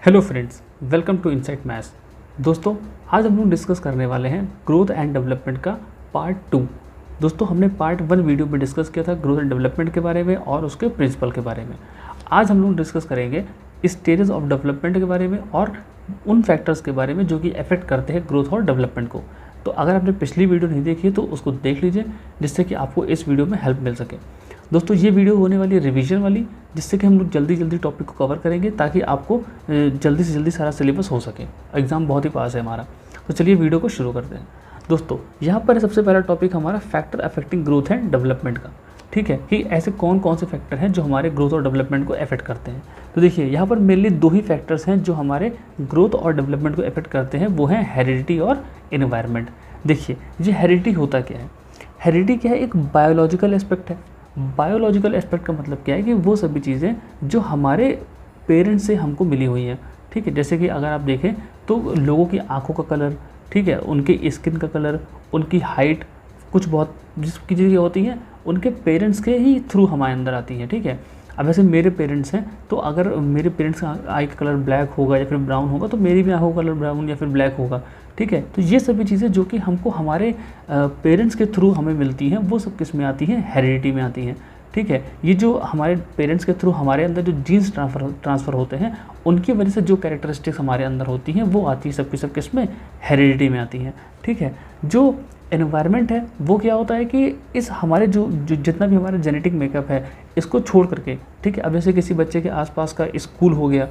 Hello friends, welcome to Insight Maths. दोस्तों, आज हम लोग डिस्कस करने वाले हैं ग्रोथ एंड डेवलपमेंट का पार्ट 2। दोस्तों, हमने पार्ट 1 वीडियो में डिस्कस किया था ग्रोथ एंड डेवलपमेंट के बारे में और उसके प्रिंसिपल के बारे में। आज हम लोग डिस्कस करेंगे स्टेजेस ऑफ डेवलपमेंट के बारे में और उन फैक्टर्स के बारे में जो कि अफेक्ट करते हैं ग्रोथ और डेवलपमेंट को। तो अगर आपने पिछली वीडियो नहीं देखी तो उसको देख लीजिए, जिससे कि आपको इस वीडियो में हेल्प मिल सके। दोस्तों, ये वीडियो होने वाली है रिवीजन वाली, जिससे कि हम लोग जल्दी टॉपिक को कवर करेंगे ताकि आपको जल्दी से जल्दी सारा सिलेबस हो सके। एग्ज़ाम बहुत ही पास है हमारा। तो चलिए वीडियो को शुरू करते हैं। दोस्तों, यहाँ पर सबसे पहला टॉपिक हमारा factor affecting growth and development का। ठीक है कि ऐसे कौन कौन से फैक्टर हैं जो हमारे ग्रोथ और डेवलपमेंट को अफेक्ट करते हैं। तो देखिए, यहाँ पर मेनली दो ही फैक्टर्स हैं जो हमारे ग्रोथ और डेवलपमेंट को अफेक्ट करते हैं, वो हैं हेरिडिटी और एनवायरनमेंट। देखिए, ये हेरिडिटी होता क्या है? हेरिडिटी क्या है? एक बायोलॉजिकल एस्पेक्ट है। बायोलॉजिकल एस्पेक्ट का मतलब क्या है कि वो सभी चीज़ें जो हमारे पेरेंट्स से हमको मिली हुई हैं। ठीक है, जैसे कि अगर आप देखें तो लोगों की आंखों का कलर, ठीक है, उनकी स्किन का कलर, उनकी हाइट, कुछ बहुत जिसकी चीज़ें होती हैं उनके पेरेंट्स के ही थ्रू हमारे अंदर आती हैं। ठीक है, अब वैसे मेरे पेरेंट्स हैं तो अगर मेरे पेरेंट्स का आई का कलर ब्लैक होगा या फिर ब्राउन होगा तो मेरी भी आंखों का कलर ब्राउन या फिर ब्लैक होगा। ठीक है, तो ये सभी चीज़ें जो कि हमको हमारे पेरेंट्स के थ्रू हमें मिलती हैं, वो सब किस में आती हैं? हेरिडिटी में आती हैं। ठीक है, ये जो हमारे पेरेंट्स के थ्रू हमारे अंदर जो जीन्स ट्रांसफ़र होते हैं, उनकी वजह से जो कैरेक्टरिस्टिक्स हमारे अंदर होती हैं वो आती है, सबकी सब किस में? हेरिडिटी में आती हैं। ठीक है, जो एनवायरनमेंट है वो क्या होता है कि इस हमारे जो जितना भी हमारा जेनेटिक मेकअप है इसको छोड़ करके, ठीक है, अब जैसे किसी बच्चे के आसपास का स्कूल हो गया,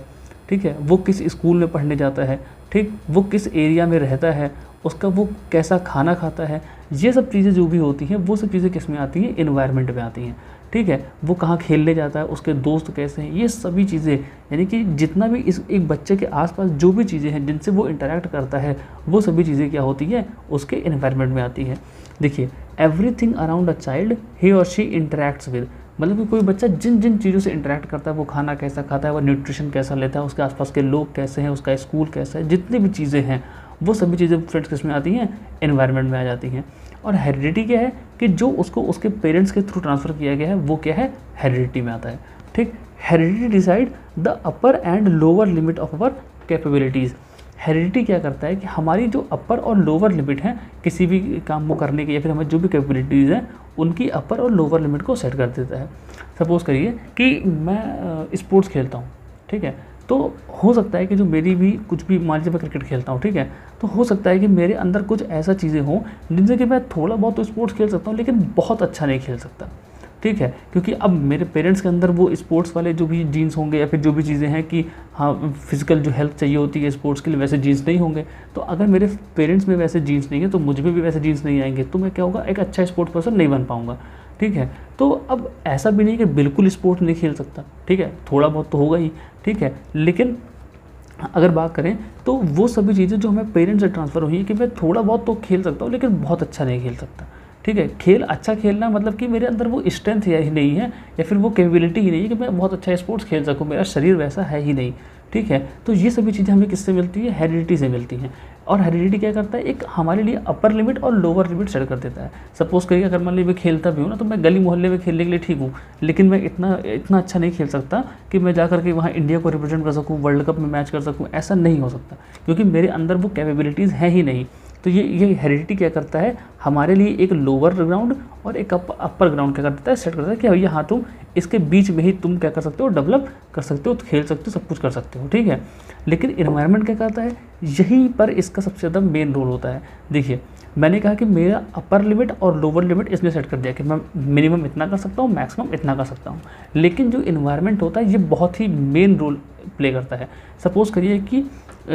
ठीक है, वो किस स्कूल में पढ़ने जाता है, ठीक, वो किस एरिया में रहता है, उसका वो कैसा खाना खाता है, ये सब चीज़ें जो भी होती हैं वो सब चीज़ें किस में आती हैं? एनवायरनमेंट में आती हैं। ठीक है, वो कहाँ खेलने जाता है, उसके दोस्त कैसे हैं, ये सभी चीज़ें, यानी कि जितना भी इस एक बच्चे के आसपास जो भी चीज़ें हैं जिनसे वो इंटरेक्ट करता है, वो सभी चीज़ें क्या होती है? उसके एनवायरनमेंट में आती है। देखिए, एवरीथिंग अराउंड अ चाइल्ड ही और शी इंटरेक्ट्स विद, मतलब कि कोई बच्चा जिन जिन चीज़ों से इंटरेक्ट करता है, वो खाना कैसा खाता है, वो न्यूट्रिशन कैसा लेता है, उसके आसपास के लोग कैसे हैं, उसका स्कूल कैसा है, जितनी भी चीज़ें हैं वो सभी चीज़ें फ्रेंड्स किस में आती हैं? एनवायरनमेंट में आ जाती हैं। और हेरिडिटी क्या है कि जो उसको उसके पेरेंट्स के थ्रू ट्रांसफ़र किया गया है वो क्या है? हेरिडिटी में आता है। ठीक, heredity decide the upper and lower limit of our capabilities. Heredity क्या करता है कि हमारी जो अपर और लोअर लिमिट है किसी भी काम को करने की, या फिर हमारी जो भी कैपेबिलिटीज़ हैं उनकी अपर और लोअर लिमिट को सेट कर देता है। सपोज़ करिए कि मैं स्पोर्ट्स खेलता हूँ, ठीक है, तो हो सकता है कि जो मेरी भी कुछ भी, मान लीजिए मैं क्रिकेट खेलता हूँ, ठीक है, तो हो सकता है कि मेरे अंदर कुछ ऐसा चीज़ें हों जिनसे कि मैं थोड़ा बहुत तो स्पोर्ट्स खेल सकता हूँ लेकिन बहुत अच्छा नहीं खेल सकता। ठीक है, क्योंकि अब मेरे पेरेंट्स के अंदर वो स्पोर्ट्स वाले जो भी जीन्स होंगे या फिर जो भी चीज़ें हैं कि हाँ फिज़िकल जो हेल्थ चाहिए होती है स्पोर्ट्स के लिए, वैसे जीन्स नहीं होंगे। तो अगर मेरे पेरेंट्स में वैसे जीन्स नहीं है तो मुझ में भी वैसे जीन्स नहीं आएंगे, तो मैं क्या होगा? एक अच्छा स्पोर्ट्स पर्सन नहीं बन पाऊँगा। ठीक है, तो अब ऐसा भी नहीं कि बिल्कुल स्पोर्ट्स नहीं खेल सकता, ठीक है, थोड़ा बहुत तो होगा ही। ठीक है, लेकिन अगर बात करें तो वो सभी चीज़ें जो हमें पेरेंट्स से ट्रांसफ़र हुई है कि मैं थोड़ा बहुत तो खेल सकता हूँ लेकिन बहुत अच्छा नहीं खेल सकता। ठीक है, खेल अच्छा खेलना मतलब कि मेरे अंदर वो स्ट्रेंथ ही नहीं है या फिर वो कैपेबिलिटी ही नहीं है कि मैं बहुत अच्छा स्पोर्ट्स खेल सकूँ, मेरा शरीर वैसा है ही नहीं। ठीक है, तो ये सभी चीज़ें हमें किससे मिलती है? हेरिडिटी से मिलती हैं। और हेरिडिटी क्या करता है? एक हमारे लिए अपर लिमिट और लोअर लिमिट सेट कर देता है। सपोज़ करिए अगर मान लीजिए मैं खेलता भी हूँ ना, तो मैं गली मोहल्ले में खेलने के लिए ठीक हूँ, लेकिन मैं इतना अच्छा नहीं खेल सकता कि मैं जा करके वहाँ इंडिया को रिप्रेजेंट कर सकूँ, वर्ल्ड कप में मैच कर सकूँ, ऐसा नहीं हो सकता क्योंकि मेरे अंदर वो कैपेबिलिटीज़ हैं ही नहीं। तो ये हेरिडिटी क्या करता है? हमारे लिए एक लोअर ग्राउंड और एक अपर ग्राउंड क्या कर देता है? सेट करता है कि भैया हाँ, तुम इसके बीच में ही तुम क्या कर सकते हो? डेवलप कर सकते हो, खेल सकते हो, सब कुछ कर सकते हो। ठीक है, लेकिन एनवायरनमेंट क्या करता है? यहीं पर इसका सबसे ज़्यादा मेन रोल होता है। देखिए, मैंने कहा कि मेरा अपर लिमिट और लोअर लिमिट इसने सेट कर दिया कि मैं मिनिमम इतना कर सकता हूँ, मैक्सिमम इतना कर सकता हूँ, लेकिन जो एनवायरनमेंट होता है ये बहुत ही मेन रोल प्ले करता है। सपोज़ करिए कि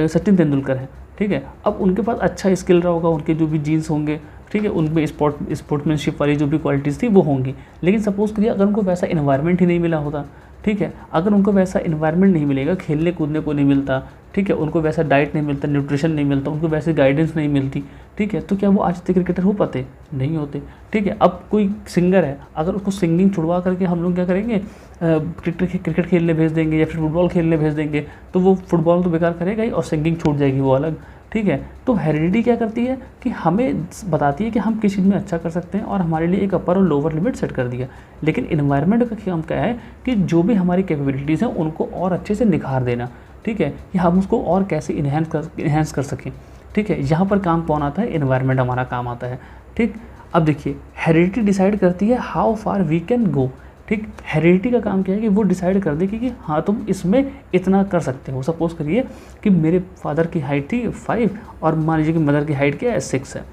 सचिन तेंदुलकर हैं, ठीक है, अब उनके पास अच्छा स्किल रहा होगा, उनके जो भी जीन्स होंगे, ठीक है, उनमें स्पोर्ट्समैनशिप वाली जो भी क्वालिटीज़ थी वो होंगी, लेकिन सपोज़ करिए अगर उनको वैसा इन्वायरमेंट ही नहीं मिला होता, ठीक है, अगर उनको वैसा इन्वायरमेंट नहीं मिलेगा, खेलने कूदने को नहीं मिलता, ठीक है, उनको वैसा डाइट नहीं मिलता, न्यूट्रिशन नहीं मिलता, उनको वैसे गाइडेंस नहीं मिलती, ठीक है, तो क्या वो आज तक क्रिकेटर हो पाते? नहीं होते। ठीक है, अब कोई सिंगर है, अगर उसको सिंगिंग छुड़वा करके हम लोग क्या करेंगे? क्रिकेट खेलने भेज देंगे या फिर फुटबॉल खेलने भेज देंगे, तो वो फुटबॉल तो बेकार करेगा ही और सिंगिंग छूट जाएगी वो अलग। ठीक है, तो हेरिडिटी क्या करती है कि हमें बताती है कि हम किस चीज़ में अच्छा कर सकते हैं और हमारे लिए एक अपर और लोअर लिमिट सेट कर दिया। लेकिन इन्वायरमेंट का काम क्या है कि जो भी हमारी कैपेबिलिटीज़ हैं उनको और अच्छे से निखार देना। ठीक ठीक है, कि हम उसको और कैसे इन्हेंस कर सकें। ठीक है, यहाँ पर काम कौन आता है, एनवायरनमेंट हमारा काम आता है। ठीक, अब देखिए हेरिडिटी डिसाइड करती है how far we can go. ठीक, हेरिडिटी का काम क्या है कि वो डिसाइड कर दे कि हाँ तुम इसमें इतना कर सकते हो। सपोज करिए कि मेरे फादर की हाइट थी 5 और मान लीजिए कि मदर की हाइट क्या है 6 है।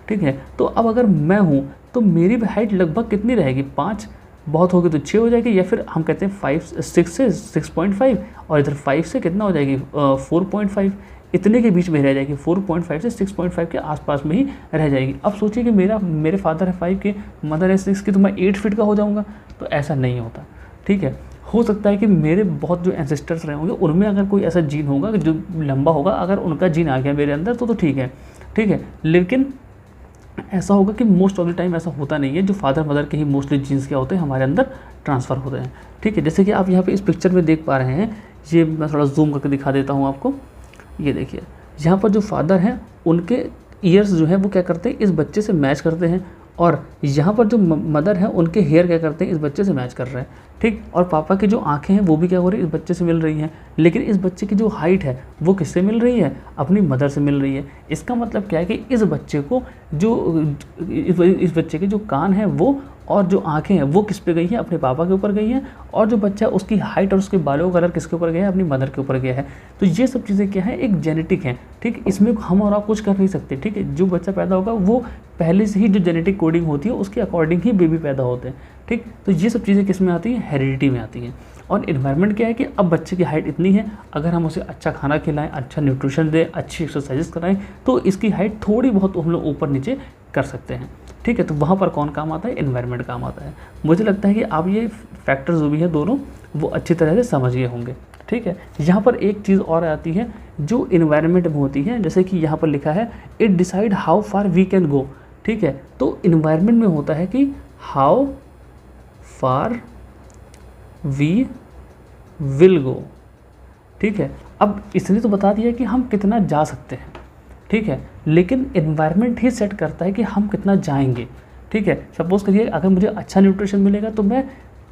ठीक है, तो अब अगर मैं हूँ तो मेरी हाइट लगभग कितनी रहेगी, 5, बहुत होगी तो 6 हो जाएगी, या फिर हम कहते हैं 6 से 6.5 और इधर 5 से कितना हो जाएगी 4.5, इतने के बीच में रह जाएगी, 4.5 से 6.5 के आसपास में ही रह जाएगी। अब सोचिए कि मेरे फादर है 5 के, मदर है 6 की, तो मैं 8 फीट का हो जाऊँगा, तो ऐसा नहीं होता। ठीक है, हो सकता है कि मेरे बहुत जो एंसेस्टर्स रहे होंगे उनमें अगर कोई ऐसा जीन होगा जो लंबा होगा, अगर उनका जीन आ गया मेरे अंदर तो ठीक है। ठीक है, लेकिन ऐसा होगा कि मोस्ट ऑफ द टाइम ऐसा होता नहीं है, जो फादर मदर के ही मोस्टली जीन्स क्या होते हैं हमारे अंदर ट्रांसफ़र होते हैं। ठीक है, जैसे कि आप यहाँ पे इस पिक्चर में देख पा रहे हैं, ये मैं थोड़ा जूम करके दिखा देता हूँ आपको। ये देखिए यहाँ पर जो फादर हैं उनके ईयर्स जो हैं वो क्या करते हैं, इस बच्चे से मैच करते हैं, और यहाँ पर जो मदर हैं उनके हेयर क्या करते हैं, इस बच्चे से मैच कर रहे हैं। ठीक, और पापा की जो आंखें हैं वो भी क्या हो रही है, इस बच्चे से मिल रही हैं, लेकिन इस बच्चे की जो हाइट है वो किससे मिल रही है, अपनी मदर से मिल रही है। इसका मतलब क्या है कि इस बच्चे को इस बच्चे के जो कान हैं वो और जो आंखें हैं वो किस पे गई हैं, अपने पापा के ऊपर गई हैं, और जो बच्चा उसकी हाइट और उसके बालों का कलर किसके ऊपर गया है, अपनी मदर के ऊपर गया है। तो ये सब चीज़ें क्या है, एक जेनेटिक है। ठीक, इसमें हम और आप कुछ कर नहीं सकते। ठीक है, जो बच्चा पैदा होगा वो पहले से ही जो जेनेटिक कोडिंग होती है उसके अकॉर्डिंग ही बेबी पैदा होते हैं। ठीक, तो ये सब चीज़ें किस में आती हैं, हेरिडिटी में आती हैं। और इन्वायरमेंट क्या है कि अब बच्चे की हाइट इतनी है, अगर हम उसे अच्छा खाना खिलाएं, अच्छा न्यूट्रिशन दें, अच्छी एक्सरसाइजेस कराएं, तो इसकी हाइट थोड़ी बहुत हम लोग ऊपर नीचे कर सकते हैं। ठीक है, तो वहाँ पर कौन काम आता है, इन्वायरमेंट काम आता है। मुझे लगता है कि आप ये फैक्टर्स जो भी है दोनों वो अच्छी तरह से समझिए होंगे। ठीक है, यहाँ पर एक चीज़ और आती है जो इन्वायरमेंट में होती है, जैसे कि यहाँ पर लिखा है it decide how far we can go. ठीक है, तो इन्वायरमेंट में होता है कि how far we will go. ठीक है, अब इसने तो बता दिया कि हम कितना जा सकते हैं। ठीक है, लेकिन एनवायरनमेंट ही सेट करता है कि हम कितना जाएंगे। ठीक है, सपोज करिए अगर मुझे अच्छा न्यूट्रिशन मिलेगा तो मैं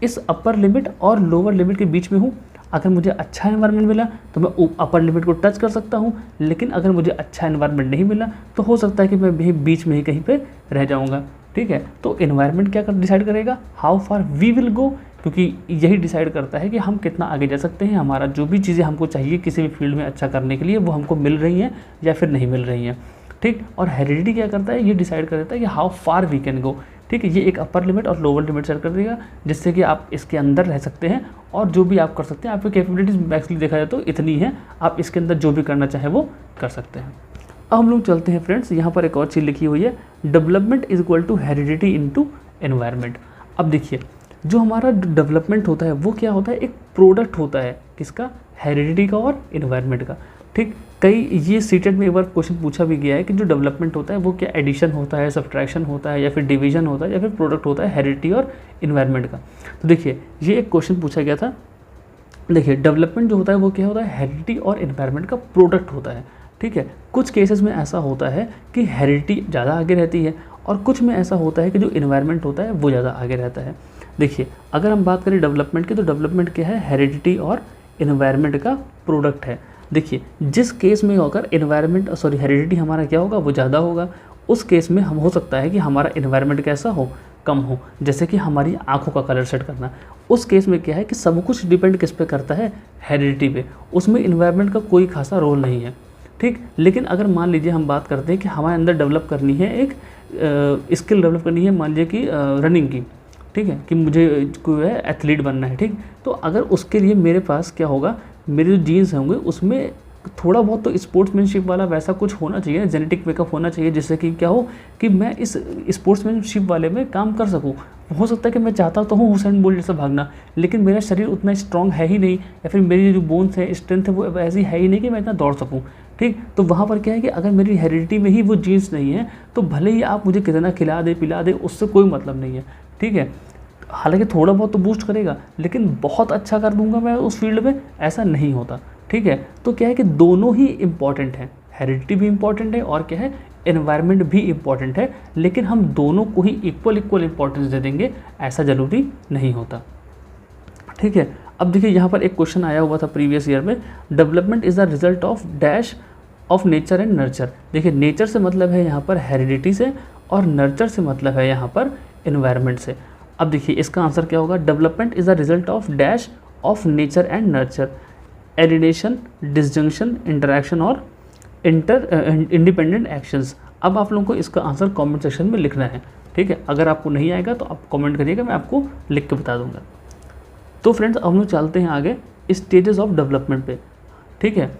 इस अपर लिमिट और लोअर लिमिट के बीच में हूँ। अगर मुझे अच्छा एनवायरनमेंट मिला तो मैं अपर लिमिट को टच कर सकता हूँ, लेकिन अगर मुझे अच्छा एनवायरनमेंट नहीं मिला तो हो सकता है कि मैं भी बीच में ही कहीं पे रह जाऊँगा। ठीक है, तो एनवायरनमेंट क्या डिसाइड करेगा, how far we will go, क्योंकि यही डिसाइड करता है कि हम कितना आगे जा सकते हैं, हमारा जो भी चीज़ें हमको चाहिए किसी भी फील्ड में अच्छा करने के लिए वो हमको मिल रही हैं या फिर नहीं मिल रही हैं। ठीक, और हेरिडिटी क्या करता है, ये डिसाइड कर देता है कि how far we can go. ठीक है, ये एक अपर लिमिट और लोअर लिमिट सेट कर देगा, जिससे कि आप इसके अंदर रह सकते हैं और जो भी आप कर सकते हैं, आपकी कैपेबिलिटीज मैक्सिमली देखा जाए तो इतनी है, आप इसके अंदर जो भी करना चाहें वो कर सकते हैं। अब हम लोग चलते हैं फ्रेंड्स, यहाँ पर एक और चीज़ लिखी हुई है, development is equal to heredity into environment. अब देखिए जो हमारा डेवलपमेंट होता है वो क्या होता है, एक प्रोडक्ट होता है, किसका, हेरिडिटी का और एनवायरनमेंट का। ठीक, कई ये सीटेट में एक बार क्वेश्चन पूछा भी गया है कि जो डेवलपमेंट होता है वो क्या एडिशन होता है, सब्ट्रैक्शन होता है, या फिर डिवीजन होता है, या फिर प्रोडक्ट होता है हेरिडिटी और एनवायरनमेंट का। तो देखिए ये एक क्वेश्चन पूछा गया था। देखिए डेवलपमेंट जो होता है वो क्या होता है, हेरिडिटी और एनवायरनमेंट का प्रोडक्ट होता है। ठीक है, कुछ केसेस में ऐसा होता है कि हेरिडिटी ज़्यादा आगे रहती है और कुछ में ऐसा होता है कि जो एनवायरनमेंट होता है वो ज़्यादा आगे रहता है। देखिए अगर हम बात करें डेवलपमेंट की, तो डेवलपमेंट क्या है, हेरिडिटी और एनवायरनमेंट का प्रोडक्ट है। देखिए जिस केस में अगर हेरिडिटी हमारा क्या होगा, वो ज़्यादा होगा, उस केस में हम हो सकता है कि हमारा एनवायरनमेंट कैसा हो, कम हो। जैसे कि हमारी आंखों का कलर सेट करना, उस केस में क्या है कि सब कुछ डिपेंड किस पे करता है, हेरिडिटी पे, उसमें एनवायरनमेंट का कोई खासा रोल नहीं है। ठीक, लेकिन अगर मान लीजिए हम बात करते हैं कि हमारे अंदर डेवलप करनी है एक स्किल डेवलप करनी है, मान लीजिए कि रनिंग की, ठीक है, कि मुझे कोई है एथलीट बनना है। ठीक, तो अगर उसके लिए मेरे पास क्या होगा, मेरे जो जीन्स होंगे उसमें थोड़ा बहुत तो स्पोर्ट्समैनशिप वाला वैसा कुछ होना चाहिए, जेनेटिक मेकअप होना चाहिए, जिससे कि क्या हो कि मैं इस स्पोर्ट्समैनशिप वाले में काम कर सकूं। हो सकता है कि मैं चाहता तो हूँ हुसैन बोल्ट जैसा भागना, लेकिन मेरा शरीर उतना स्ट्रांग है ही नहीं, या फिर मेरी जो बोन्स है, स्ट्रेंथ है, वो ऐसी है ही नहीं कि मैं इतना दौड़ सकूँ। ठीक, तो वहाँ पर क्या है कि अगर मेरी हेरिडिटी में ही वो जीन्स नहीं है तो भले ही आप मुझे कितना खिला दे पिला दे, उससे कोई मतलब नहीं है। ठीक है, हालांकि थोड़ा बहुत तो बूस्ट करेगा, लेकिन बहुत अच्छा कर दूंगा मैं उस फील्ड में, ऐसा नहीं होता। ठीक है, तो क्या है कि दोनों ही इम्पॉर्टेंट हैं, हेरिडिटी भी इम्पॉर्टेंट है और क्या है, एनवायरनमेंट भी इम्पॉर्टेंट है, लेकिन हम दोनों को ही इक्वल इंपॉर्टेंस दे देंगे ऐसा ज़रूरी नहीं होता। ठीक है, अब देखिए यहाँ पर एक क्वेश्चन आया हुआ था प्रीवियस ईयर में, development is the result of dash of nature and nurture. देखिए नेचर से मतलब है यहाँ पर हेरिडिटी से, और नर्चर से मतलब है यहाँ पर एनवायरनमेंट से। अब देखिए इसका आंसर क्या होगा, development is the result of dash of nature and nurture, alienation, disjunction, interaction और इंडिपेंडेंट एक्शंस। अब आप लोगों को इसका आंसर कमेंट सेक्शन में लिखना है, ठीक है। अगर आपको नहीं आएगा तो आप कमेंट करिएगा, मैं आपको लिख के बता दूंगा। तो फ्रेंड्स अब हम लोग चलते हैं आगे स्टेजेस ऑफ डेवलपमेंट पे, ठीक है।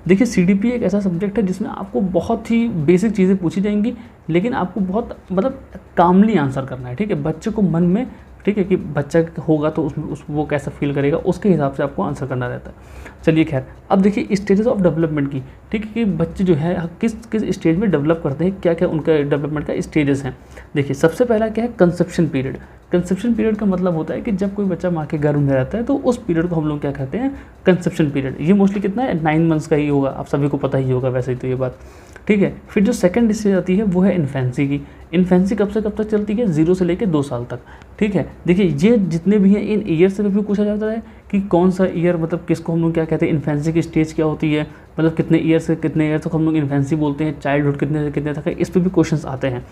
देखिए CDP एक ऐसा सब्जेक्ट है जिसमें आपको बहुत ही बेसिक चीज़ें पूछी जाएंगी, लेकिन आपको बहुत मतलब कामली आंसर करना है, ठीक है। बच्चे को मन में, ठीक है, कि बच्चा होगा तो वो कैसा फील करेगा, उसके हिसाब से आपको आंसर करना रहता है। चलिए खैर, अब देखिए स्टेजेस ऑफ डेवलपमेंट की, ठीक है, कि बच्चे जो है किस किस स्टेज में डेवलप करते हैं, क्या क्या उनका डेवलपमेंट का स्टेजेस हैं। देखिए सबसे पहला क्या है, कंसेप्शन पीरियड। कंसेप्शन पीरियड का मतलब होता है कि जब कोई बच्चा माँ के गर्भ में रहता है तो उस पीरियड को हम लोग क्या कहते हैं, कंसेप्शन पीरियड। ये मोस्टली कितना है, 9 मंथ्स का ही होगा, आप सभी को पता ही होगा वैसे ही तो ये बात, ठीक है। फिर जो सेकंड स्टेज आती है वो है इन्फेंसी की। इन्फेंसी कब से कब तक चलती है, 0 से लेकर 2 साल तक, ठीक है। देखिए ये जितने भी हैं इन ईयर से भी पूछा जाता है कि कौन सा ईयर, मतलब किसको हम लोग क्या कहते हैं, इन्फेंसी की स्टेज क्या होती है, मतलब कितने ईयर से कितने ईयर तक हम लोग इन्फेंसी बोलते हैं, चाइल्डहुड कितने से कितने तक है, इस पर भी क्वेश्चन आते हैं,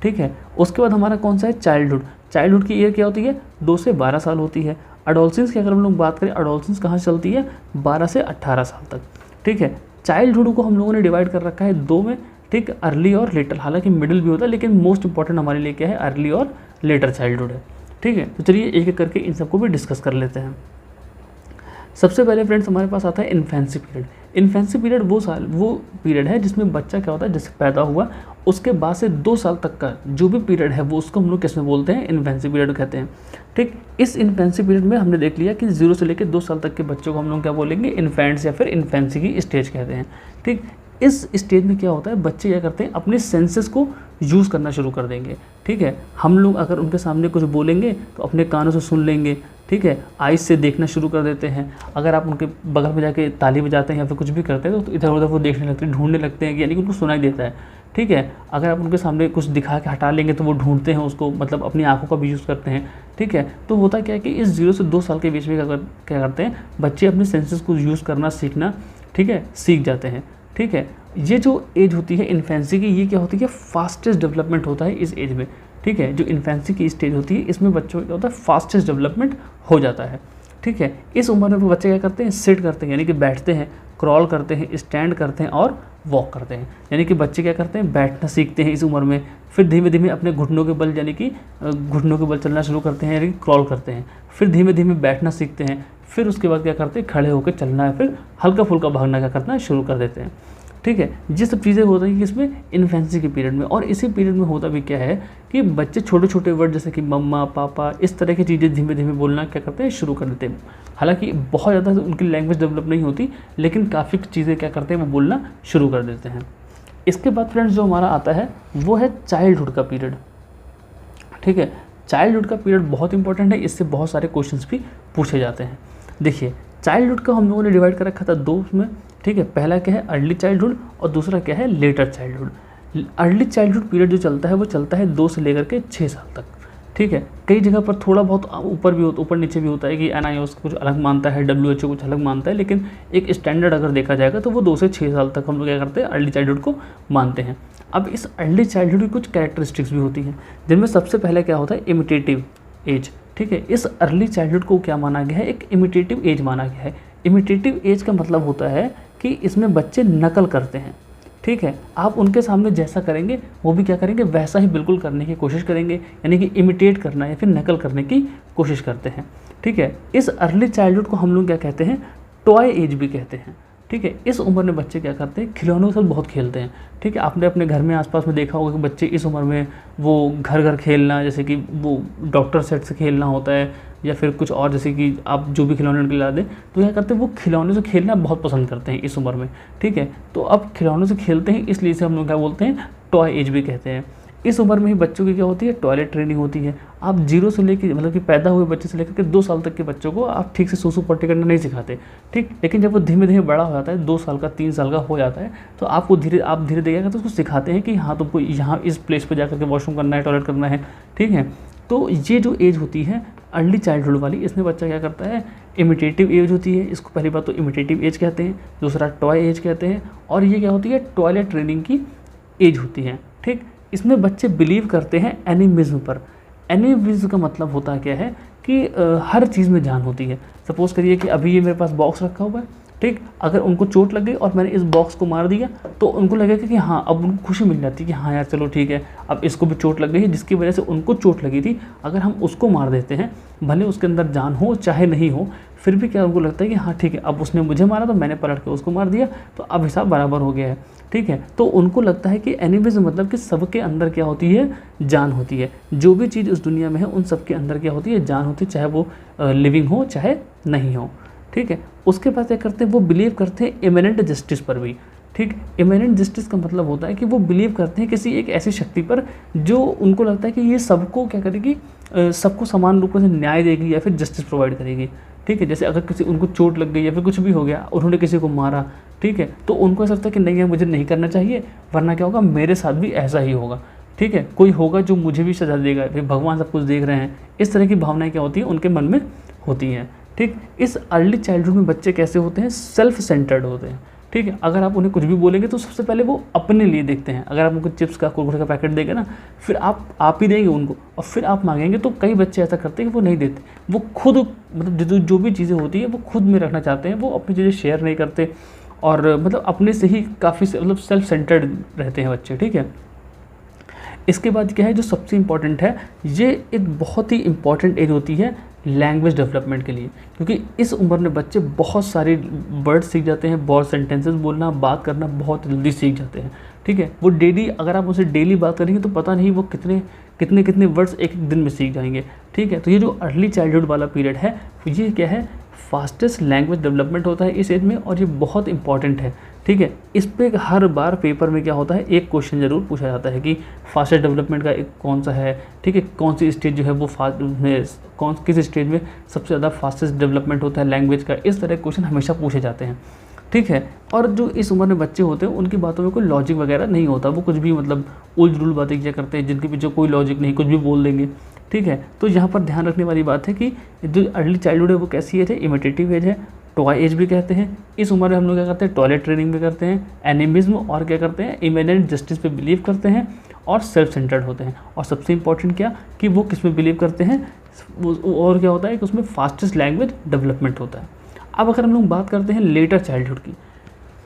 ठीक है। उसके बाद हमारा कौन सा है, चाइल्डहुड। चाइल्डहुड की ईयर क्या होती है, 2 से 12 साल होती है। एडोलसेंस की अगर हम लोग बात करें, एडोलसेंस कहाँ चलती है, 12 से 18 साल तक, ठीक है। चाइल्डहुड को हम लोगों ने डिवाइड कर रखा है 2 में, ठीक, अर्ली और लेटर, हालांकि मिडिल भी होता है, लेकिन मोस्ट इंपॉर्टेंट हमारे लिए क्या है, अर्ली और लेटर चाइल्डहुड है, ठीक है। तो चलिए एक एक करके इन सबको भी डिस्कस कर लेते हैं। सबसे पहले फ्रेंड्स हमारे पास आता है इन्फेंसी पीरियड। इन्फेंसी पीरियड वो पीरियड है जिसमें बच्चा क्या होता है, जैसे पैदा हुआ उसके बाद से 2 साल तक का जो भी पीरियड है वो उसको हम लोग किसमें बोलते हैं, इन्फेंसी पीरियड कहते हैं, ठीक। इस इन्फेंसी पीरियड में हमने देख लिया कि 0 से लेकर 2 साल तक के बच्चों को हम लोग क्या बोलेंगे, इन्फेंट्स या फिर इन्फेंसी की स्टेज कहते हैं, ठीक। इस स्टेज में क्या होता है, बच्चे क्या करते हैं, अपने सेंसेस को यूज़ करना शुरू कर देंगे, ठीक है। हम लोग अगर उनके सामने कुछ बोलेंगे तो अपने कानों से सुन लेंगे, ठीक है। आइज से देखना शुरू कर देते हैं। अगर आप उनके बगल में जाके ताली बजाते हैं या फिर कुछ भी करते हैं तो इधर उधर वो देखने लगते हैं, ढूंढने लगते हैं, यानी कि उनको सुनाई देता है, ठीक है। अगर आप उनके सामने कुछ दिखा के हटा लेंगे तो वो ढूंढते हैं उसको, मतलब अपनी आंखों का भी यूज़ करते हैं, ठीक है। तो होता क्या है कि इस 0 से 2 साल के बीच में क्या करते हैं, बच्चे अपने सेंसेस को यूज़ करना सीखना, ठीक है, सीख जाते हैं, ठीक है। ये जो एज होती है इन्फेंसी की, ये क्या होती है, फास्टेस्ट डेवलपमेंट होता है इस एज में, ठीक है। जो इन्फेंसी की स्टेज होती है इसमें बच्चों क्या होता है, फास्टेस्ट डेवलपमेंट हो जाता है, ठीक है। इस उम्र में बच्चे क्या करते हैं, सिट करते हैं, यानी कि बैठते हैं, क्रॉल करते हैं, स्टैंड करते हैं और वॉक करते हैं, यानी कि बच्चे क्या करते हैं, बैठना सीखते हैं इस उम्र में। फिर धीमे धीमे अपने घुटनों के बल, यानी कि घुटनों के बल चलना शुरू करते हैं, यानी कि क्रॉल करते हैं। फिर धीमे धीमे बैठना सीखते हैं, फिर उसके बाद क्या करते हैं, खड़े होकर चलना है, फिर हल्का फुल्का भागना क्या करना शुरू कर देते हैं, ठीक है। ये सब चीज़ें होती हैं इसमें इन्फेंसी के पीरियड में। और इसी पीरियड में होता भी क्या है कि बच्चे छोटे छोटे वर्ड जैसे कि मम्मा, पापा, इस तरह की चीज़ें धीमे धीमे बोलना क्या करते हैं, शुरू कर देते हैं। हालांकि बहुत ज़्यादा उनकी लैंग्वेज डेवलप नहीं होती, लेकिन काफ़ी चीज़ें क्या करते हैं, वो बोलना शुरू कर देते हैं। इसके बाद फ्रेंड्स जो हमारा आता है वो है चाइल्डहुड का पीरियड, ठीक है। चाइल्डहुड का पीरियड बहुत इंपॉर्टेंट है, इससे बहुत सारे क्वेश्चंस भी पूछे जाते हैं। देखिए चाइल्डहुड का हम लोगों ने डिवाइड कर रखा था 2 में, ठीक है। पहला क्या है, अर्ली चाइल्डहुड, और दूसरा क्या है, letter childhood. Early childhood period जो चलता है वो चलता है 2 से लेकर के 6 साल तक, ठीक है। कई जगह पर थोड़ा बहुत ऊपर नीचे भी होता है कि NIOS कुछ अलग मानता है, WHO कुछ अलग मानता है, लेकिन एक स्टैंडर्ड अगर देखा जाएगा तो वो 2 से 6 साल तक हम लोग क्या करते हैं, अर्ली चाइल्डहुड को मानते हैं। अब इस अर्ली चाइल्डहुड की कुछ कैरेक्टरिस्टिक्स भी होती हैं, जिनमें सबसे पहले क्या होता है, इमिटेटिव एज, ठीक है। इस अर्ली चाइल्डहुड को क्या माना गया है, एक इमिटेटिव एज माना गया है। इमिटेटिव एज का मतलब होता है कि इसमें बच्चे नकल करते हैं, ठीक है। आप उनके सामने जैसा करेंगे वो भी क्या करेंगे, वैसा ही बिल्कुल करने की कोशिश करेंगे, यानी कि इमिटेट करना या फिर नकल करने की कोशिश करते हैं, ठीक है। इस अर्ली चाइल्डहुड को हम लोग क्या कहते हैं, टॉय एज भी कहते हैं, ठीक है। इस उम्र में बच्चे क्या करते हैं, खिलौनों से बहुत खेलते हैं, ठीक है। आपने अपने घर में आसपास में देखा होगा कि बच्चे इस उम्र में वो घर खेलना, जैसे कि वो डॉक्टर सेट से खेलना होता है या फिर कुछ और, जैसे कि आप जो भी खिलौने उनके ला दें तो क्या करते हैं, वो खिलौनों से खेलना बहुत पसंद करते हैं इस उम्र में, ठीक है। तो अब खिलौनों से खेलते हैं, इसलिए इसे हम लोग क्या बोलते हैं, टॉय एज भी कहते हैं। इस उम्र में ही बच्चों की क्या होती है, टॉयलेट ट्रेनिंग होती है। आप 0 से लेकर, मतलब कि पैदा हुए बच्चे से लेकर के 2 साल तक के बच्चों को आप ठीक से सूसू पट्टी करना नहीं सिखाते, ठीक। लेकिन जब वो धीमे धीमे बड़ा हो जाता है, 2 साल का, 3 साल का हो जाता है, तो आपको धीरे देखिएगा तो उसको सिखाते हैं कि हाँ तुमको यहाँ इस प्लेस पर जाकर के वॉशरूम करना है, टॉयलेट करना है, ठीक है। तो ये जो एज होती है अर्ली चाइल्डहुड वाली, इसमें बच्चा क्या करता है, इमिटेटिव एज होती है, इसको पहली बात तो इमिटेटिव एज कहते हैं, दूसरा टॉय एज कहते हैं, और ये क्या होती है, टॉयलेट ट्रेनिंग की एज होती है। ठीक, इसमें बच्चे बिलीव करते हैं एनिमिज्म पर। एनिमिज्म का मतलब होता क्या है कि हर चीज़ में जान होती है। सपोज़ करिए कि अभी ये मेरे पास बॉक्स रखा हुआ है, ठीक, अगर उनको चोट लग गई और मैंने इस बॉक्स को मार दिया तो उनको लगेगा कि हाँ, अब उनको खुशी मिल जाती है कि हाँ यार चलो ठीक है, अब इसको भी चोट लग गई है, जिसकी वजह से उनको चोट लगी थी, अगर हम उसको मार देते हैं, भले उसके अंदर जान हो चाहे नहीं हो, फिर भी क्या उनको लगता है कि हाँ ठीक है, अब उसने मुझे मारा तो मैंने पलट के उसको मार दिया, तो अब हिसाब बराबर हो गया है। ठीक है, तो उनको लगता है कि एनिमिज्म मतलब कि सबके अंदर क्या होती है, जान होती है। जो भी चीज़ इस दुनिया में है उन सबके अंदर क्या होती है, जान होती है, चाहे वो लिविंग हो चाहे नहीं हो। ठीक है, उसके बाद क्या करते हैं, वो बिलीव करते हैं इमिनेंट जस्टिस पर भी। ठीक, इमिनेंट जस्टिस का मतलब होता है कि वो बिलीव करते हैं किसी एक ऐसी शक्ति पर जो उनको लगता है कि ये सबको क्या करेगी, सबको समान रूप से न्याय देगी या फिर जस्टिस प्रोवाइड करेगी। ठीक है, जैसे अगर किसी उनको चोट लग गई या फिर कुछ भी हो गया, उन्होंने किसी को मारा, ठीक है, तो उनको ऐसा लगता है कि नहीं है, मुझे नहीं करना चाहिए, वरना क्या होगा, मेरे साथ भी ऐसा ही होगा। ठीक है, कोई होगा जो मुझे भी सजा देगा, फिर भगवान सब कुछ देख रहे हैं, इस तरह की भावनाएं क्या होती हैं, उनके मन में होती हैं। ठीक, इस अर्ली चाइल्डहुड में बच्चे कैसे होते हैं, सेल्फ सेंटर्ड होते हैं। ठीक है, अगर आप उन्हें कुछ भी बोलेंगे तो सबसे पहले वो अपने लिए देखते हैं। अगर आप उनको चिप्स का, कुरकुरे का पैकेट देंगे ना, फिर आप ही देंगे उनको और फिर आप मांगेंगे, तो कई बच्चे ऐसा करते हैं कि वो नहीं देते, वो खुद मतलब जो भी चीज़ें होती है वो खुद में रखना चाहते हैं, वो अपनी चीज़ें शेयर नहीं करते और मतलब अपने से ही काफ़ी मतलब सेल्फ सेंटर्ड रहते हैं बच्चे। ठीक है, इसके बाद क्या है जो सबसे इम्पॉर्टेंट है, ये एक बहुत ही इम्पॉर्टेंट एज होती है लैंग्वेज डेवलपमेंट के लिए, क्योंकि इस उम्र में बच्चे बहुत सारे वर्ड सीख जाते हैं, बहुत सेंटेंसेस बोलना, बात करना बहुत जल्दी सीख जाते हैं। ठीक है, वो डेली, अगर आप उनसे डेली बात करेंगे तो पता नहीं वो कितने वर्ड्स एक एक दिन में सीख जाएंगे। ठीक है, तो ये जो अर्ली चाइल्डहुड वाला पीरियड है, ये क्या है, फास्टेस्ट लैंग्वेज डेवलपमेंट होता है इस एज में, और ये बहुत इंपॉर्टेंट है। ठीक है, इस पे हर बार पेपर में क्या होता है, एक क्वेश्चन जरूर पूछा जाता है कि फास्टेस्ट डेवलपमेंट का एक कौन सा है। ठीक है, कौन सी स्टेज जो है वो किस स्टेज में सबसे ज़्यादा फास्टेस्ट डेवलपमेंट होता है लैंग्वेज का, इस तरह के क्वेश्चन हमेशा पूछे जाते हैं। ठीक है, और जो इस उम्र में बच्चे होते हैं उनकी बातों में कोई लॉजिक वगैरह नहीं होता, वो कुछ भी मतलब उलझुल बातें किया करते हैं जिनके पीछे कोई लॉजिक नहीं, कुछ भी बोल देंगे। ठीक है, तो यहाँ पर ध्यान रखने वाली बात है कि जो अर्ली चाइल्डहुड है वो कैसी एज है, इमिटेटिव एज है, टॉय एज भी कहते हैं। इस उम्र में हम लोग क्या करते हैं, टॉयलेट ट्रेनिंग भी करते हैं, एनिमिज्म और क्या करते हैं, इमिनेंट जस्टिस पे बिलीव करते हैं और सेल्फ सेंटर्ड होते हैं। और सबसे इंपॉर्टेंट क्या कि वो किस में बिलीव करते हैं, और क्या होता है कि उसमें फास्टेस्ट लैंग्वेज डेवलपमेंट होता है। अब अगर हम लोग बात करते हैं लेटर चाइल्डहुड की,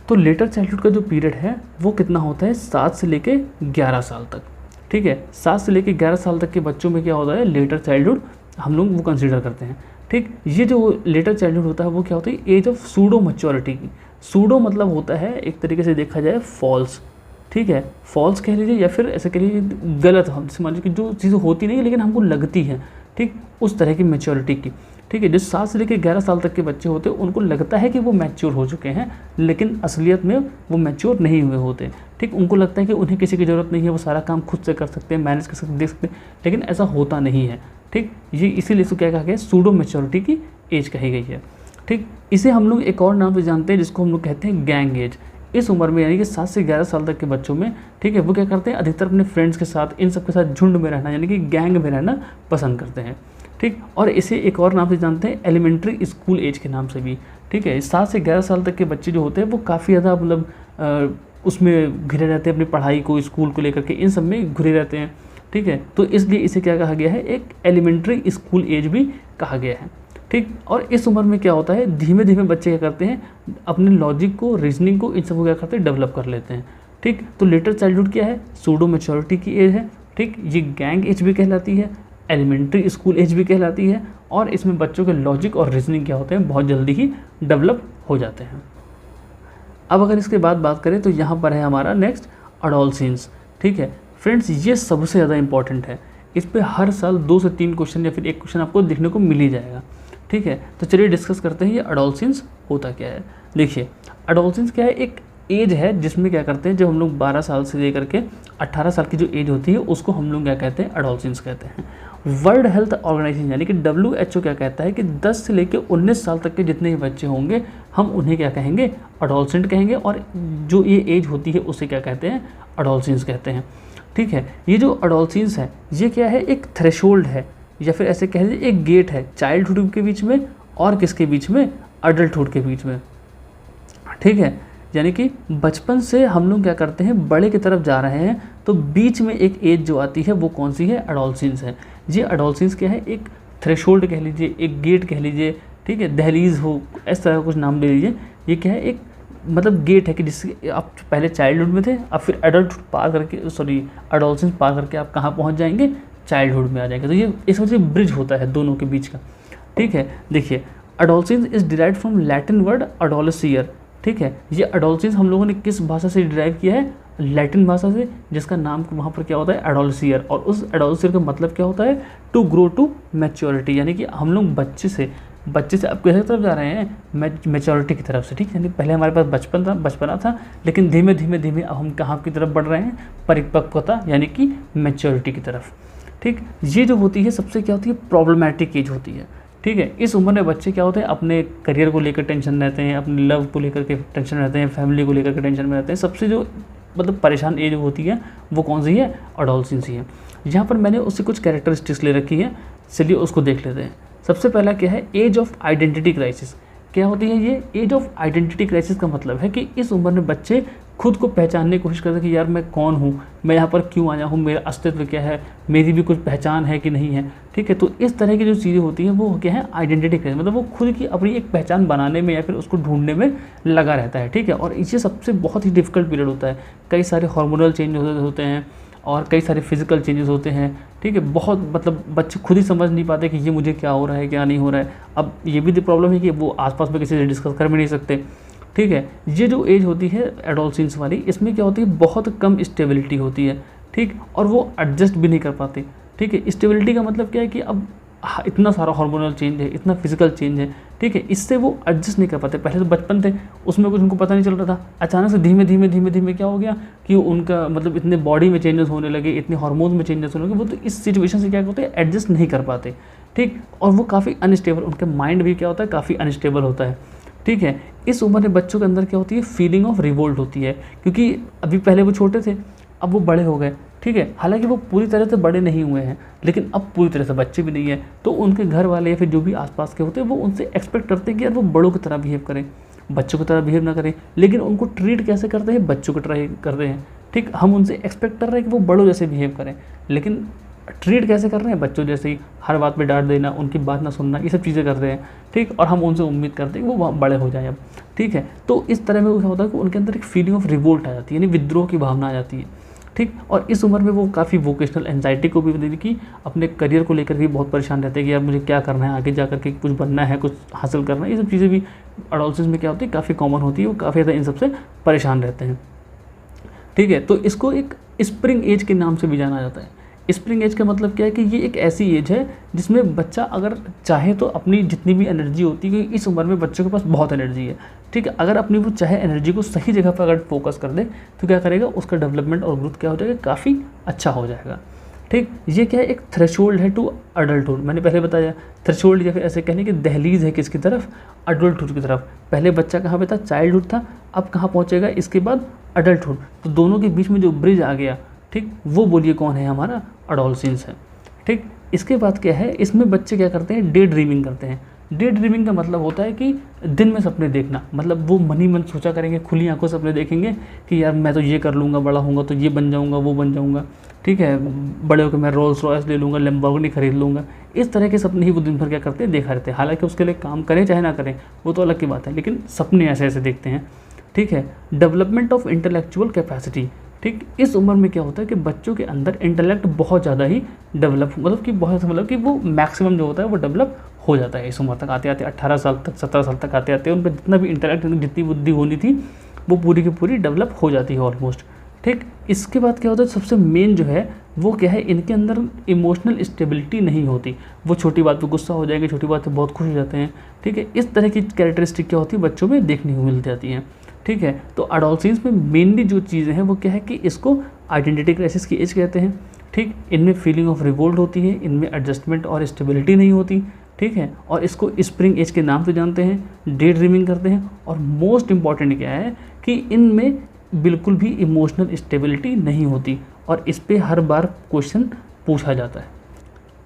तो लेटर चाइल्डहुड का जो पीरियड है वो कितना होता है, 7 से लेके 11 साल तक। ठीक है, 7 से लेके 11 साल तक के बच्चों में क्या होता है, लेटर चाइल्डहुड हम लोग वो कंसीडर करते हैं। ठीक, ये जो लेटर चाइल्डहुड होता है वो क्या होता है, एज ऑफ सूडो मैच्योरिटी की। सूडो मतलब होता है एक तरीके से देखा जाए फॉल्स। ठीक है, फॉल्स कह लीजिए या फिर ऐसे कह लीजिए गलत, हम मान लीजिए कि जो चीज़ें होती नहीं है लेकिन हमको लगती है, ठीक, उस तरह की मैच्योरिटी की। ठीक है, जो 7 से लेकर 11 साल तक के बच्चे होते हैं उनको लगता है कि वो मैच्योर हो चुके हैं, लेकिन असलियत में वो मैच्योर नहीं हुए होते। ठीक, उनको लगता है कि उन्हें किसी की ज़रूरत नहीं है, वो सारा काम खुद से कर सकते हैं, मैनेज कर सकते, देख सकते हैं, लेकिन ऐसा होता नहीं है। ठीक, ये इसीलिए इसको क्या कहा गया, सूडो मैच्योरिटी की एज कही गई है। ठीक, इसे हम लोग एक और नाम से जानते हैं जिसको हम लोग कहते हैं गैंग एज। इस उम्र में यानी कि 7 से 11 साल तक के बच्चों में, ठीक है, वो क्या करते हैं, अधिकतर अपने फ्रेंड्स के साथ, इन सब के साथ झुंड में रहना यानी कि गैंग में रहना पसंद करते हैं। ठीक, और इसे एक और नाम से जानते हैं एलिमेंट्री स्कूल एज के नाम से भी। ठीक है, 7 से 11 साल तक के बच्चे जो होते हैं वो काफ़ी ज़्यादा मतलब उसमें घिरे रहते हैं, अपनी पढ़ाई को, स्कूल को लेकर के इन सब में घिरे रहते हैं। ठीक है, तो इसलिए इसे क्या कहा गया है, एक एलिमेंट्री स्कूल एज भी कहा गया है। ठीक, और इस उम्र में क्या होता है, धीमे धीमे बच्चे क्या करते हैं, अपने लॉजिक को, रीजनिंग को, इन सबको क्या करते हैं, डेवलप कर लेते हैं। ठीक, तो लेटर चाइल्डहुड क्या है, सूडो मैच्योरिटी की एज है। ठीक, ये गैंग एज भी कहलाती है, एलिमेंट्री स्कूल एज भी कहलाती है, और इसमें बच्चों के लॉजिक और रीजनिंग क्या होते हैं, बहुत जल्दी ही डेवलप हो जाते हैं। अब अगर इसके बाद बात करें तो यहाँ पर है हमारा नेक्स्ट एडोलसेंस। ठीक है फ्रेंड्स, ये सबसे ज़्यादा इंपॉर्टेंट है, इस पर हर साल 2 से 3 क्वेश्चन या फिर एक क्वेश्चन आपको देखने को मिल ही जाएगा। ठीक है, तो चलिए डिस्कस करते हैं ये एडोलसेंस होता क्या है। देखिए, एडोलसेंस क्या है, एक एज है जिसमें क्या करते हैं, जब हम लोग 12 साल से लेकर के 18 साल की जो एज होती है उसको हम लोग क्या कहते हैं, एडोलसेंस कहते हैं। वर्ल्ड हेल्थ ऑर्गेनाइजेशन यानी कि WHO क्या कहता है कि 10 से लेकर 19 साल तक के जितने भी बच्चे होंगे हम उन्हें क्या कहेंगे, एडोलसेंट कहेंगे, और जो ये एज होती है उसे क्या कहते हैं, एडोलसेंस कहते हैं। ठीक है, ये जो एडोलसेंस है ये क्या है, एक थ्रेशोल्ड है, या फिर ऐसे कह लीजिए एक गेट है चाइल्डहुड के बीच में और किसके बीच में, अडल्टहुड के बीच में, ठीक है। यानी कि बचपन से हम लोग क्या करते हैं, बड़े की तरफ जा रहे हैं, तो बीच में एक एज जो आती है वो कौन सी है, एडोलसेंस है। ये एडोलसेंस क्या है, एक थ्रेशोल्ड कह लीजिए, एक गेट कह लीजिए, ठीक है, दहलीज हो, इस तरह का कुछ नाम ले लीजिए। ये क्या है, एक मतलब गेट है कि जिससे आप पहले चाइल्डहुड में थे, अब फिर एडल्टहुड पार करके, एडोलसेंस पार करके आप कहाँ पहुँच जाएंगे, चाइल्डहुड में आ जाएंगे। तो ये इस वजह से ब्रिज होता है दोनों के बीच का, ठीक है। देखिए adolescence is derived from Latin word adolescere, ठीक है। ये एडोलसेंस हम लोगों ने किस भाषा से डिराइव किया है, लैटिन भाषा से, जिसका नाम वहाँ पर क्या होता है, एडोलसियर। और उस एडोलसियर का मतलब क्या होता है, टू ग्रो टू मैच्योरिटी, यानी कि हम लोग बच्चे से अब किस तरफ जा रहे हैं, मैच्योरिटी की तरफ से, ठीक है। यानी पहले हमारे पास बचपना था, लेकिन धीमे धीमे अब हम कहाँ की तरफ बढ़ रहे हैं, परिपक्वता यानी कि मैच्योरिटी की तरफ, ठीक। ये जो होती है सबसे क्या होती है, प्रॉब्लमैटिक एज होती है, ठीक है। इस उम्र में बच्चे क्या होते हैं, अपने करियर को लेकर टेंशन रहते हैं, अपने लव को लेकर के टेंशन रहते हैं, फैमिली को लेकर के टेंशन में रहते हैं। सबसे जो मतलब परेशान एज होती है वो कौन सी है, एडोलसेंस ही है। यहाँ पर मैंने उससे कुछ कैरेक्टरिस्टिक्स ले रखी है, चलिए उसको देख लेते हैं। सबसे पहला क्या है, एज ऑफ आइडेंटिटी क्राइसिस। क्या होती है ये एज ऑफ आइडेंटिटी क्राइसिस का मतलब है कि इस उम्र में बच्चे खुद को पहचानने की कोशिश करते हैं कि यार मैं कौन हूँ, मैं यहाँ पर क्यों आया हूँ, मेरा अस्तित्व क्या है, मेरी भी कुछ पहचान है कि नहीं है, ठीक है। तो इस तरह की जो चीज़ें होती हैं वो क्या है, आइडेंटिटी क्राइसिस, मतलब वो खुद की अपनी एक पहचान बनाने में या फिर उसको ढूंढने में लगा रहता है, ठीक है। और इसे सबसे बहुत ही डिफिकल्ट पीरियड होता है, कई सारे हार्मोनल चेंज होते हैं और कई सारे फिजिकल चेंजेस होते हैं, ठीक है। बहुत मतलब बच्चे खुद ही समझ नहीं पाते कि ये मुझे क्या हो रहा है, क्या नहीं हो रहा है। अब ये भी प्रॉब्लम है कि वो आसपास में किसी से डिस्कस कर भी नहीं सकते, ठीक है। ये जो एज होती है एडोलसेंस वाली, इसमें क्या होती है, बहुत कम स्टेबिलिटी होती है, ठीक, और वो एडजस्ट भी नहीं कर पाते, ठीक है। स्टेबिलिटी का मतलब क्या है कि अब इतना सारा हार्मोनल चेंज है, इतना फिजिकल चेंज है, ठीक है, इससे वो एडजस्ट नहीं कर पाते। पहले तो बचपन थे, उसमें कुछ उनको पता नहीं चल रहा था, अचानक से धीमे धीमे क्या हो गया कि उनका मतलब इतने बॉडी में चेंजेस होने लगे, इतने हार्मोन्स में चेंजेस होने लगे, वो तो इस सिचुएशन से क्या होते हैं, एडजस्ट नहीं कर पाते, ठीक। और वो काफ़ी अनस्टेबल, उनका माइंड भी क्या होता है, काफ़ी अनस्टेबल होता है, ठीक है। इस उम्र में बच्चों के अंदर क्या होती है, फीलिंग ऑफ रिवोल्ट होती है, क्योंकि अभी पहले वो छोटे थे, अब वो बड़े हो गए, ठीक है। हालांकि वो पूरी तरह से बड़े नहीं हुए हैं, लेकिन अब पूरी तरह से बच्चे भी नहीं हैं, तो उनके घर वाले या फिर जो भी आसपास के होते हैं वो उनसे एक्सपेक्ट करते हैं कि यार वो बड़ों की तरह बिहेव करें, बच्चों की तरह बिहेव ना करें। लेकिन उनको ट्रीट कैसे करते हैं, बच्चों की तरह करते हैं, ठीक। हम उनसे एक्सपेक्ट कर रहे हैं कि वो बड़ों जैसे बिहेव करें, लेकिन ट्रीट कैसे कर रहे हैं, बच्चों जैसे ही, हर बात पे डांट देना, उनकी बात ना सुनना, ये सब चीज़ें कर रहे हैं, ठीक। और हम उनसे उम्मीद करते हैं कि वो बड़े हो जाएं अब, ठीक है। तो इस तरह में क्या होता है कि उनके अंदर एक फीलिंग ऑफ रिवोल्ट आ जाती है, यानी विद्रोह की भावना आ जाती है, ठीक। और इस उम्र में वो काफ़ी वोकेशनल एंजाइटी को भी मतलब कि अपने करियर को लेकर भी बहुत परेशान रहते हैं कि यार मुझे क्या करना है, आगे जा करके कुछ बनना है, कुछ हासिल करना है। ये सब चीज़ें भी एडोलसेंस में क्या होती है, काफ़ी कॉमन होती है, वो काफ़ी ज़्यादा इन सबसे परेशान रहते हैं, ठीक है। तो इसको एक स्प्रिंग एज के नाम से भी जाना जाता है। स्प्रिंग एज का मतलब क्या है कि ये एक ऐसी एज है जिसमें बच्चा अगर चाहे तो अपनी जितनी भी एनर्जी होती है, क्योंकि इस उम्र में बच्चों के पास बहुत एनर्जी है, ठीक है। अगर अपनी वो चाहे एनर्जी को सही जगह पर अगर फोकस कर दे तो क्या करेगा, उसका डेवलपमेंट और ग्रोथ क्या हो जाएगा, काफ़ी अच्छा हो जाएगा, ठीक। ये क्या है, एक थ्रेशोल्ड है टू अडल्टहुड। मैंने पहले बताया थ्रेशोल्ड या फिर ऐसे कहने की दहलीज है किसकी तरफ, अडल्टहुड की तरफ। पहले बच्चा कहाँ पे था, चाइल्डहुड था, अब कहाँ पहुँचेगा, इसके बाद अडल्टहुड। तो दोनों के बीच में जो ब्रिज आ गया, ठीक, वो बोलिए कौन है, हमारा एडोलसेंस है, ठीक। इसके बाद क्या है, इसमें बच्चे क्या करते हैं, डे ड्रीमिंग करते हैं। डे ड्रीमिंग का मतलब होता है कि दिन में सपने देखना, मतलब वो मन ही मन सोचा करेंगे, खुली आंखों से सपने देखेंगे कि यार मैं तो ये कर लूँगा, बड़ा होऊंगा तो ये बन जाऊँगा, वो बन जाऊँगा, ठीक है, बड़े होकर मैं रोल्स रॉयस ले लूँगा, लैम्बोर्गिनी खरीद लूँगा। इस तरह के सपने ही वो दिन भर क्या करते हैं, देखा रहते हैं। हालांकि उसके लिए काम करें चाहे ना करें वो तो अलग की बात है, लेकिन सपने ऐसे ऐसे देखते हैं, ठीक है। डेवलपमेंट ऑफ इंटेलेक्चुअल कैपेसिटी, ठीक। इस उम्र में क्या होता है कि बच्चों के अंदर इंटेलेक्ट बहुत ज़्यादा ही डेवलप, मतलब कि वो मैक्सिमम जो होता है वो डेवलप हो जाता है इस उम्र तक आते आते, 18 साल तक, 17 साल तक आते आते उन पर जितना भी इंटेलेक्ट, जितनी बुद्धि होनी थी वो पूरी की पूरी डेवलप हो जाती है ऑलमोस्ट, ठीक। इसके बाद क्या होता है, सबसे मेन जो है वो क्या है, इनके अंदर इमोशनल स्टेबिलिटी नहीं होती। वो छोटी बात पे गुस्सा हो जाएंगे, छोटी बात पे बहुत खुश हो जाते हैं, ठीक है। इस तरह की कैरेक्टरिस्टिक क्या होती है, बच्चों में देखने को मिल जाती हैं, ठीक है। तो एडोलसेंस में मेनली जो चीज़ें हैं वो क्या है कि इसको आइडेंटिटी क्राइसिस की एज कहते हैं, ठीक। इनमें फीलिंग ऑफ रिवोल्ट होती है, इनमें एडजस्टमेंट और स्टेबिलिटी नहीं होती, ठीक है। और इसको स्प्रिंग एज के नाम से जानते हैं, डे ड्रीमिंग करते हैं। और मोस्ट इम्पॉर्टेंट क्या है कि इनमें बिल्कुल भी इमोशनल स्टेबिलिटी नहीं होती, और इस पर हर बार क्वेश्चन पूछा जाता है।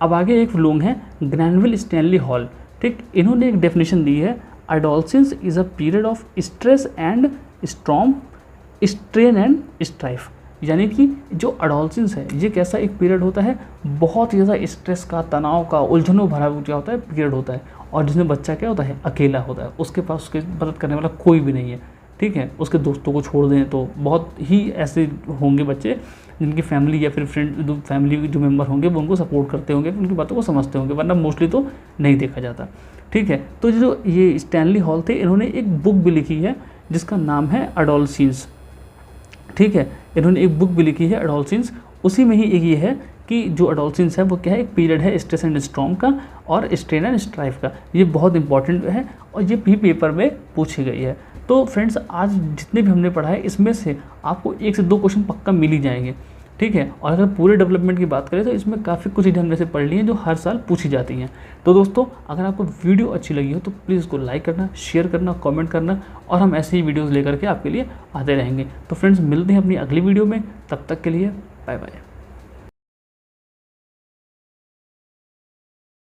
अब आगे एक लोग हैं ग्रैनविल स्टैनली हॉल, ठीक, इन्होंने एक डेफिनेशन दी है, adolescence is a period of stress and storm strain and strife, यानी कि जो एडोलसेंस है ये कैसा एक पीरियड होता है, बहुत ही ज़्यादा स्ट्रेस का, तनाव का, उलझनों भरा क्या होता है पीरियड होता है, और जिसमें बच्चा क्या होता है अकेला होता है, उसके पास उसकी मदद करने वाला कोई भी नहीं है, ठीक है, उसके दोस्तों को छोड़ दें तो बहुत ही ऐसे होंगे बच्चे जिनकी फैमिली या फिर फ्रेंड फैमिली जो मेंबर होंगे वो उनको सपोर्ट करते होंगे, उनकी बातों को समझते होंगे, वरना मोस्टली तो नहीं देखा जाता, ठीक है। तो जो ये स्टैनली हॉल थे इन्होंने एक बुक भी लिखी है जिसका नाम है एडोलसेंस, ठीक है, इन्होंने एक बुक भी लिखी है एडोलसेंस, उसी में ही एक ये है कि जो एडोलसेंस है वो क्या है, एक पीरियड है स्ट्रेस एंड स्ट्रॉम का और स्ट्रेन एंड स्ट्राइफ का, ये बहुत इंपॉर्टेंट है और ये भी पेपर में पूछी गई है। तो फ्रेंड्स आज जितने भी हमने पढ़ा है इसमें से आपको 1 से 2 क्वेश्चन पक्का मिल ही जाएंगे, ठीक है। और अगर पूरे डेवलपमेंट की बात करें तो इसमें काफ़ी कुछ चीज़ें हमने से पढ़ ली हैं जो हर साल पूछी जाती हैं। तो दोस्तों अगर आपको वीडियो अच्छी लगी हो तो प्लीज़ इसको लाइक करना, शेयर करना, कमेंट करना, और हम ऐसे ही वीडियोज़ लेकर के आपके लिए आते रहेंगे। तो फ्रेंड्स मिलते हैं अपनी अगली वीडियो में, तब तक के लिए बाय बाय।